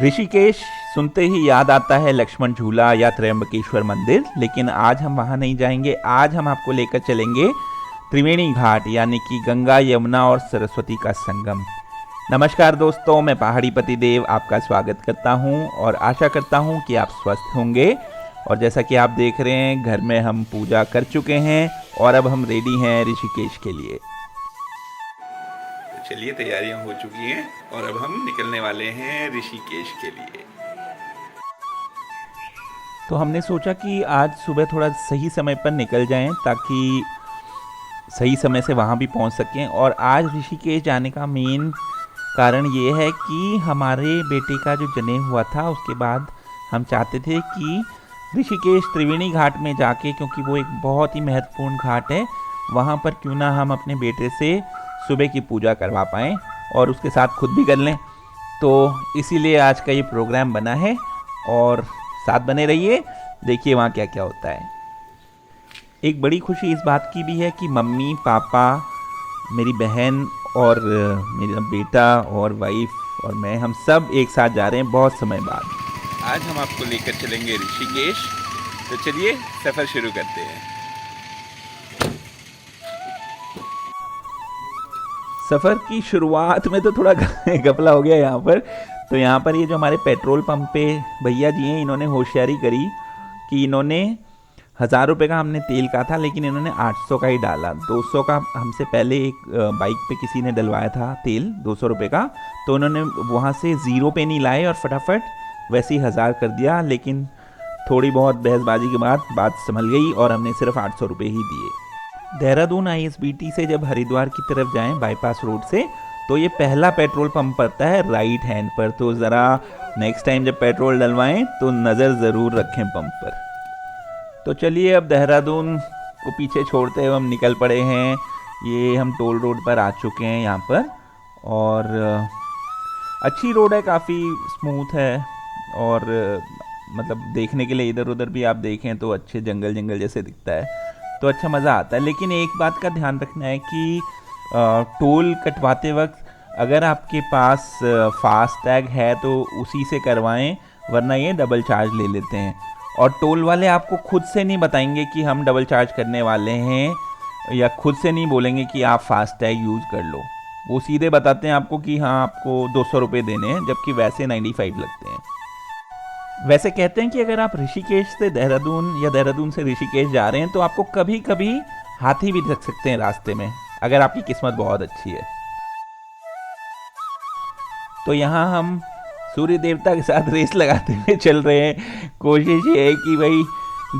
ऋषिकेश सुनते ही याद आता है लक्ष्मण झूला या त्र्यंबकेश्वर मंदिर, लेकिन आज हम वहाँ नहीं जाएंगे। आज हम आपको लेकर चलेंगे त्रिवेणी घाट, यानी कि गंगा, यमुना और सरस्वती का संगम। नमस्कार दोस्तों, मैं पहाड़ी पति देव आपका स्वागत करता हूँ और आशा करता हूँ कि आप स्वस्थ होंगे। और जैसा कि आप देख रहे हैं, घर में हम पूजा कर चुके हैं और अब हम रेडी हैं ऋषिकेश के लिए। चलिए, तैयारियां हो चुकी हैं और अब हम निकलने वाले हैं ऋषिकेश के लिए। तो हमने सोचा कि आज सुबह थोड़ा सही समय पर निकल जाएं ताकि सही समय से वहाँ भी पहुँच सकें। और आज ऋषिकेश जाने का मेन कारण ये है कि हमारे बेटे का जो जनेऊ हुआ था उसके बाद हम चाहते थे कि ऋषिकेश त्रिवेणी घाट में जाके, क्योंकि वो एक बहुत ही महत्वपूर्ण घाट है, वहाँ पर क्यों ना हम अपने बेटे से सुबह की पूजा करवा पाएँ और उसके साथ खुद भी कर लें। तो इसीलिए आज का ये प्रोग्राम बना है और साथ बने रहिए, देखिए वहाँ क्या क्या होता है। एक बड़ी खुशी इस बात की भी है कि मम्मी, पापा, मेरी बहन और मेरा बेटा और वाइफ और मैं, हम सब एक साथ जा रहे हैं बहुत समय बाद। आज हम आपको लेकर चलेंगे ऋषिकेश, तो चलिए सफ़र शुरू करते हैं। सफ़र की शुरुआत में तो थोड़ा घपला हो गया यहाँ पर। तो यहाँ पर ये जो हमारे पेट्रोल पंप पे भैया जी हैं, इन्होंने होशियारी करी कि इन्होंने 1000 रुपये का हमने तेल का था, लेकिन इन्होंने 800 का ही डाला। 200 का हमसे पहले एक बाइक पे किसी ने डलवाया था तेल 200 रुपये का, तो उन्होंने वहाँ से ज़ीरो पे नहीं लाए और फटाफट वैसे ही 1000 कर दिया। लेकिन थोड़ी बहुत बहसबाजी के बाद बात संभल गई और हमने सिर्फ 800 रुपये ही दिए। देहरादून ISBT से जब हरिद्वार की तरफ जाएं बाईपास रोड से, तो ये पहला पेट्रोल पंप पड़ता है राइट हैंड पर। तो ज़रा नेक्स्ट टाइम जब पेट्रोल डलवाएं तो नज़र ज़रूर रखें पंप पर। तो चलिए, अब देहरादून को पीछे छोड़ते हुए हम निकल पड़े हैं। ये हम टोल रोड पर आ चुके हैं यहाँ पर, और अच्छी रोड है, काफ़ी स्मूथ है और मतलब देखने के लिए इधर उधर भी आप देखें तो अच्छे जंगल जंगल जैसे दिखता है, तो अच्छा मज़ा आता है। लेकिन एक बात का ध्यान रखना है कि टोल कटवाते वक्त अगर आपके पास फास्ट टैग है तो उसी से करवाएं, वरना ये डबल चार्ज ले लेते हैं। और टोल वाले आपको खुद से नहीं बताएंगे कि हम डबल चार्ज करने वाले हैं, या खुद से नहीं बोलेंगे कि आप फास्ट टैग यूज़ कर लो। वो सीधे बताते हैं आपको कि हाँ, आपको 200 रुपये देने हैं, जबकि वैसे 95 लगते हैं। वैसे कहते हैं कि अगर आप ऋषिकेश से देहरादून या देहरादून से ऋषिकेश जा रहे हैं तो आपको कभी कभी हाथी भी दिख सकते हैं रास्ते में, अगर आपकी किस्मत बहुत अच्छी है। तो यहाँ हम सूर्य देवता के साथ रेस लगाते हुए चल रहे हैं। कोशिश ये है कि भाई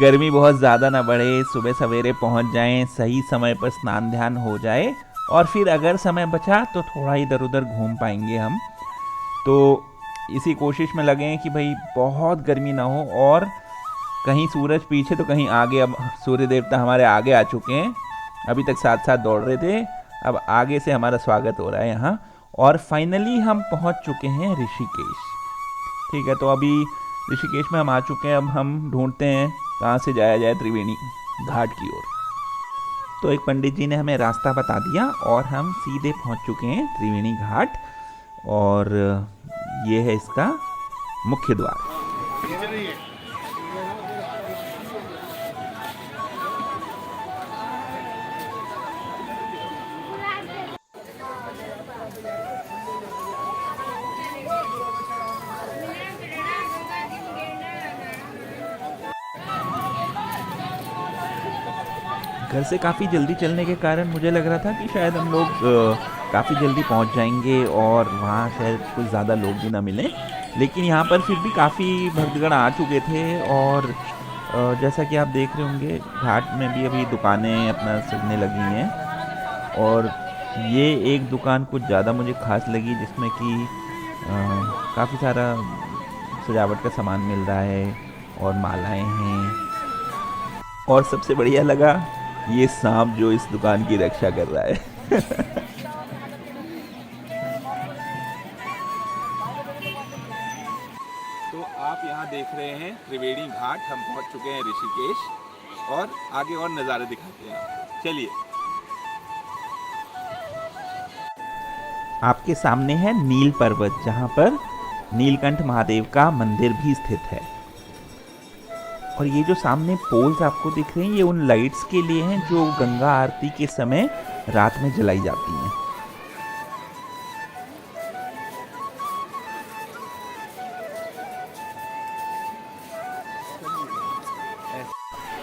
गर्मी बहुत ज़्यादा ना बढ़े, सुबह सवेरे पहुँच जाएं, सही समय पर स्नान ध्यान हो जाए, और फिर अगर समय बचा तो थोड़ा इधर उधर घूम पाएंगे हम। तो इसी कोशिश में लगे हैं कि भाई बहुत गर्मी ना हो, और कहीं सूरज पीछे तो कहीं आगे। अब सूर्य देवता हमारे आगे आ चुके हैं, अभी तक साथ साथ दौड़ रहे थे, अब आगे से हमारा स्वागत हो रहा है यहाँ। और फाइनली हम पहुँच चुके हैं ऋषिकेश। ठीक है, तो अभी ऋषिकेश में हम आ चुके हैं। अब हम ढूंढते हैं कहाँ से जाया जाए त्रिवेणी घाट की ओर। तो एक पंडित जी ने हमें रास्ता बता दिया और हम सीधे पहुँच चुके हैं त्रिवेणी घाट, और ये है इसका मुख्य द्वार। घर से काफ़ी जल्दी चलने के कारण मुझे लग रहा था कि शायद हम लोग काफ़ी जल्दी पहुंच जाएंगे और वहाँ शायद कुछ ज़्यादा लोग भी ना मिलें, लेकिन यहाँ पर फिर भी काफ़ी भक्तगण आ चुके थे। और जैसा कि आप देख रहे होंगे, घाट में भी अभी दुकानें अपना सजने लगी हैं। और ये एक दुकान कुछ ज़्यादा मुझे खास लगी, जिसमें कि काफ़ी सारा सजावट का सामान मिल रहा है और मालाएं हैं। और सबसे बढ़िया लगा ये सांप जो इस दुकान की रक्षा कर रहा है। तो आप यहाँ देख रहे हैं त्रिवेणी घाट, हम पहुँच चुके हैं ऋषिकेश, और आगे और नज़ारे दिखाते हैं। चलिए, आपके सामने है नील पर्वत, जहाँ पर नीलकंठ महादेव का मंदिर भी स्थित है। और ये जो सामने पोल्स आपको दिख रहे हैं, ये उन लाइट्स के लिए हैं जो गंगा आरती के समय रात में जलाई जाती हैं।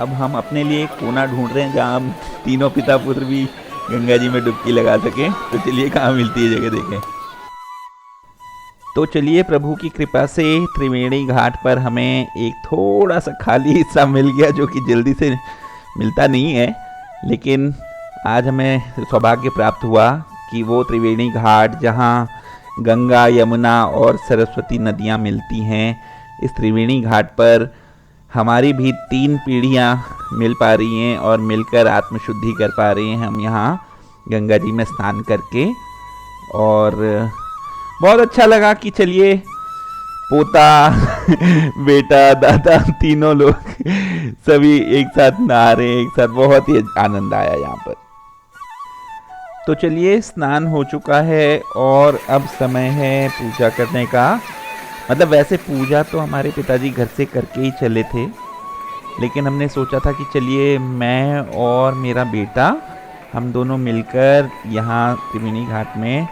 अब हम अपने लिए एक कोना ढूंढ रहे हैं जहाँ हम तीनों पिता पुत्र भी गंगा जी में डुबकी लगा सकें। तो चलिए कहाँ मिलती है जगह देखें। तो चलिए प्रभु की कृपा से त्रिवेणी घाट पर हमें एक थोड़ा सा खाली हिस्सा मिल गया, जो कि जल्दी से मिलता नहीं है, लेकिन आज हमें सौभाग्य प्राप्त हुआ कि वो त्रिवेणी घाट जहाँ गंगा, यमुना और सरस्वती नदियाँ मिलती हैं, इस त्रिवेणी घाट पर हमारी भी 3 पीढ़ियाँ मिल पा रही हैं और मिलकर आत्मशुद्धि कर पा रही हैं हम यहाँ गंगा जी में स्नान करके। और बहुत अच्छा लगा कि चलिए पोता बेटा दादा तीनों लोग सभी एक साथ नहा रहे हैं, एक साथ। बहुत ही आनंद आया यहाँ पर। तो चलिए स्नान हो चुका है और अब समय है पूजा करने का। मतलब वैसे पूजा तो हमारे पिताजी घर से करके ही चले थे, लेकिन हमने सोचा था कि चलिए मैं और मेरा बेटा हम दोनों मिलकर यहाँ त्रिवेणी घाट में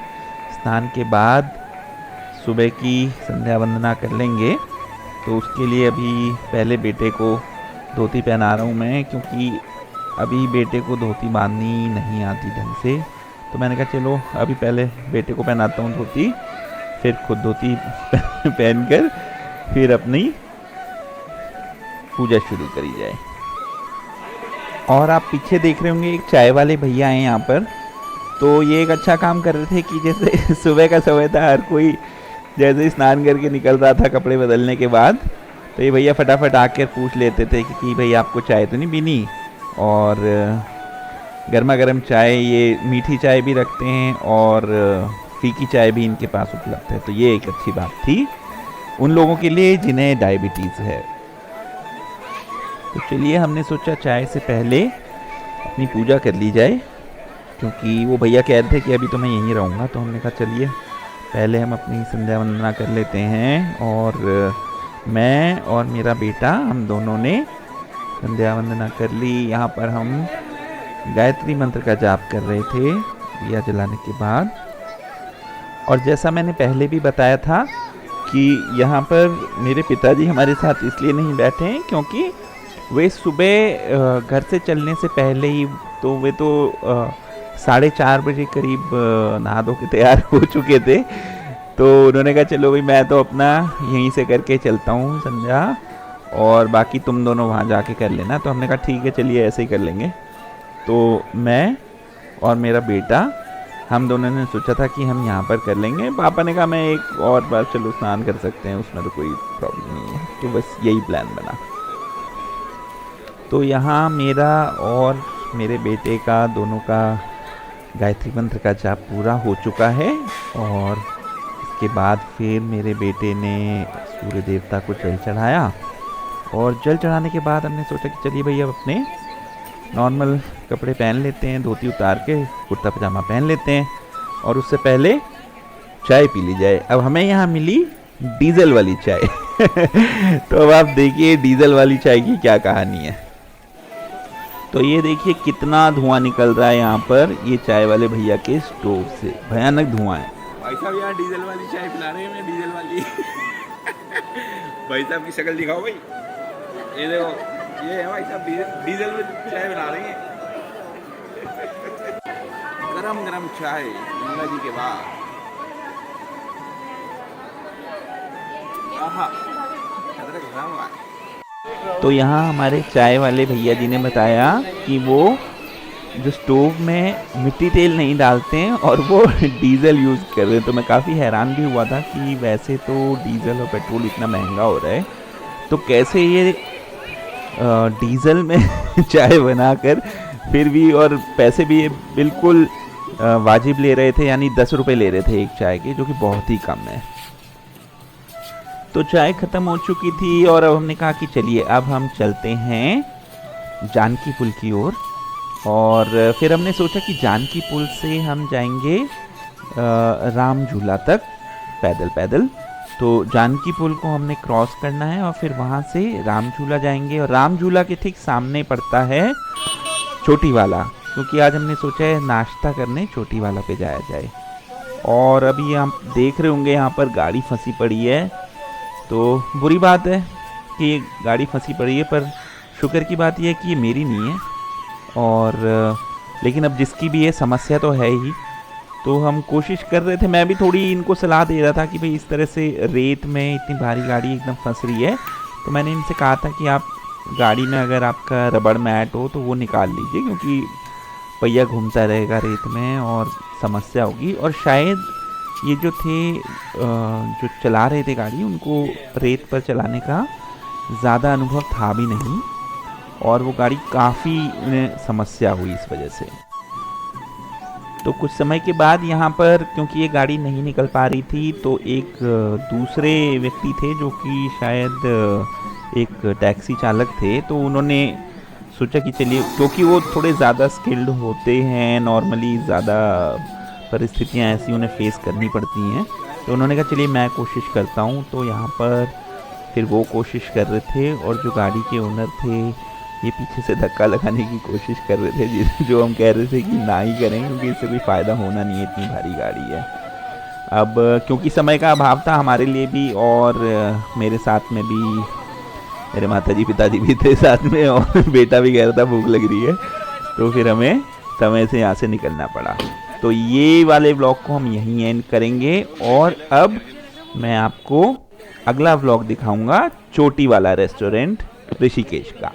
स्नान के बाद सुबह की संध्या वंदना कर लेंगे। तो उसके लिए अभी पहले बेटे को धोती पहना रहा हूँ मैं, क्योंकि अभी बेटे को धोती बांधनी नहीं आती ढंग से। तो मैंने कहा चलो अभी पहले बेटे को पहनाता हूँ धोती, फिर खुद धोती पहनकर फिर अपनी पूजा शुरू करी जाए। और आप पीछे देख रहे होंगे एक चाय वाले भैया हैं यहाँ पर। तो ये एक अच्छा काम कर रहे थे कि जैसे सुबह का समय था, हर कोई जैसे स्नान करके निकल रहा था कपड़े बदलने के बाद, तो ये भैया फटाफट आकर पूछ लेते थे कि भाई आपको चाय तो नहीं पीनी। और गर्मा गर्म चाय, ये मीठी चाय भी रखते हैं और फीकी चाय भी इनके पास उपलब्ध है। तो ये एक अच्छी बात थी उन लोगों के लिए जिन्हें डायबिटीज़ है। तो चलिए हमने सोचा चाय से पहले अपनी पूजा कर ली जाए, क्योंकि वो भैया कह रहे थे कि अभी तो मैं यहीं रहूँगा। तो हमने कहा चलिए पहले हम अपनी संध्या वंदना कर लेते हैं। और मैं और मेरा बेटा हम दोनों ने संध्या वंदना कर ली। यहाँ पर हम गायत्री मंत्र का जाप कर रहे थे दिया जलाने के बाद। और जैसा मैंने पहले भी बताया था कि यहाँ पर मेरे पिताजी हमारे साथ इसलिए नहीं बैठे हैं क्योंकि वे सुबह घर से चलने से पहले ही तो वे तो 4:30 बजे करीब नहा धो के तैयार हो चुके थे। तो उन्होंने कहा चलो भाई मैं तो अपना यहीं से करके चलता हूँ संध्या, और बाकी तुम दोनों वहाँ जाके कर लेना। तो हमने कहा ठीक है चलिए ऐसे ही कर लेंगे। तो मैं और मेरा बेटा हम दोनों ने सोचा था कि हम यहाँ पर कर लेंगे। पापा ने कहा मैं एक और बार चलो स्नान कर सकते हैं, उसमें तो कोई प्रॉब्लम नहीं है। तो बस यही प्लान बना। तो यहाँ मेरा और मेरे बेटे का दोनों का गायत्री मंत्र का जाप पूरा हो चुका है। और इसके बाद फिर मेरे बेटे ने सूर्य देवता को जल चढ़ाया। और जल चढ़ाने के बाद हमने सोचा कि चलिए भैया अब अपने नॉर्मल कपड़े पहन लेते हैं, धोती उतार के कुर्ता पजामा पहन लेते हैं, और उससे पहले चाय पी ली जाए। अब हमें यहाँ मिली डीजल वाली चाय तो अब आप देखिए डीजल वाली चाय की क्या कहानी है। तो ये देखिए कितना धुआं निकल रहा है यहाँ पर, ये चाय वाले भैया के स्टोव से भयानक धुआं है। भाई साहब यहाँ डीजल वाली चाय पिला रहे हैं, मैं डीजल वाली भाई साहब की शक्ल दिखाओ भाई, ये देखो ये है भाई साहब डीजल में चाय बना रही है। गरम गरम चाय गंगा जी के बाद, आहा अदरक गरम है। तो यहाँ हमारे चाय वाले भैया जी ने बताया कि वो जो स्टोव में मिट्टी तेल नहीं डालते हैं और वो डीजल यूज़ कर रहे हैं। तो मैं काफ़ी हैरान भी हुआ था कि वैसे तो डीजल और पेट्रोल इतना महंगा हो रहा है, तो कैसे ये डीजल में चाय बनाकर फिर भी, और पैसे भी ये बिल्कुल वाजिब ले रहे थे, यानी 10 रुपये ले रहे थे एक चाय के, जो कि बहुत ही कम है। तो चाय ख़त्म हो चुकी थी और अब हमने कहा कि चलिए अब हम चलते हैं जानकी पुल की ओर। और फिर हमने सोचा कि जानकी पुल से हम जाएंगे राम झूला तक पैदल पैदल। तो जानकी पुल को हमने क्रॉस करना है और फिर वहाँ से राम झूला जाएंगे, और राम झूला के ठीक सामने पड़ता है चोटी वाला, क्योंकि आज हमने सोचा है नाश्ता करने चोटी वाला पे जाया जाए। और अभी आप देख रहे होंगे यहाँ पर गाड़ी फंसी पड़ी है, तो बुरी बात है कि ये गाड़ी फंसी पड़ी है, पर शुक्र की बात यह है कि ये मेरी नहीं है। और लेकिन अब जिसकी भी ये समस्या तो है ही, तो हम कोशिश कर रहे थे, मैं भी थोड़ी इनको सलाह दे रहा था कि भाई इस तरह से रेत में इतनी भारी गाड़ी एकदम फंस रही है, तो मैंने इनसे कहा था कि आप गाड़ी में अगर आपका रबड़ मैट हो तो वो निकाल लीजिए, क्योंकि पहिया घूमता रहेगा रेत में और समस्या होगी। और शायद ये जो थे जो चला रहे थे गाड़ी, उनको रेत पर चलाने का ज़्यादा अनुभव था भी नहीं, और वो गाड़ी काफ़ी उन्हें समस्या हुई इस वजह से। तो कुछ समय के बाद यहाँ पर, क्योंकि ये गाड़ी नहीं निकल पा रही थी, तो एक दूसरे व्यक्ति थे जो कि शायद एक टैक्सी चालक थे, तो उन्होंने सोचा कि चलिए, क्योंकि वो थोड़े ज़्यादा स्किल्ड होते हैं, नॉर्मली ज़्यादा परिस्थितियाँ ऐसी उन्हें फेस करनी पड़ती हैं, तो उन्होंने कहा चलिए मैं कोशिश करता हूँ। तो यहाँ पर फिर वो कोशिश कर रहे थे, और जो गाड़ी के ओनर थे ये पीछे से धक्का लगाने की कोशिश कर रहे थे, जो हम कह रहे थे कि ना ही करें, क्योंकि इससे कोई फ़ायदा होना नहीं है, इतनी भारी गाड़ी है। अब क्योंकि समय का अभाव था हमारे लिए भी, और मेरे साथ में भी मेरे माताजी पिताजी भी थे साथ में, और बेटा भी कह रहा था भूख लग रही है, तो फिर हमें समय से यहाँ से निकलना पड़ा। तो ये वाले व्लॉग को हम यहीं एंड करेंगे, और अब मैं आपको अगला व्लॉग दिखाऊंगा चोटी वाला रेस्टोरेंट ऋषिकेश का।